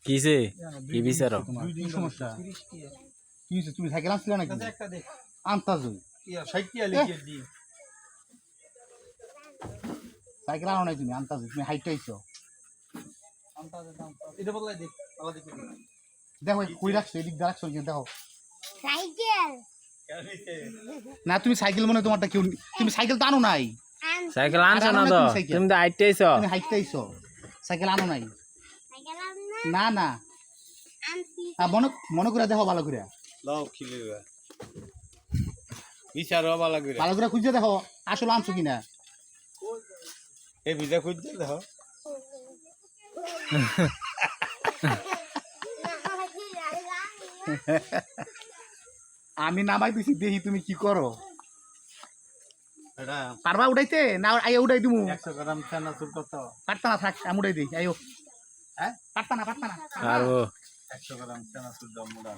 কিসে কি বিচার? কি সমস্যা কি হয়েছে? তুমি সাইকেল আনছিলে নাকি? আনতাজ সাইকেল আনো নাই তুমি, আনতাজ তুমি হাইটটা আইছো। দেখো কই রাখছো, এদিক দিয়ে রাখছো কি দেখো। সাইকেল না তুমি সাইকেল মনে হয় তোমারটা কেউ, তুমি সাইকেল তো আনো নাই। সাইকেল আনছো না তো? তুমি তো হাইটে আইছো। তুমি হাইটটা আইছো, সাইকেল আনো নাই। সাইকেল না না আনছি মনে মনে করে দেখো ভালো করে, লাও খিলিবা বিচার হবা লাগবে ভালো করে খুঁজে দেখো আসলে আনছো কিনা। এই ভিজা খুঁজতে দাও আমি নামাই দিছি, দেখি তুমি কি করো। এটা পারবা উঠাইতে না? আইয়া উঠাই দিমু। 100 গ্রাম চানাচুর কত? পারতা না, থাক আমি উঠাই দিই। আইও, হ্যাঁ পারতা না পারবো। 100 গ্রাম চানাচুর দাম মুড়া।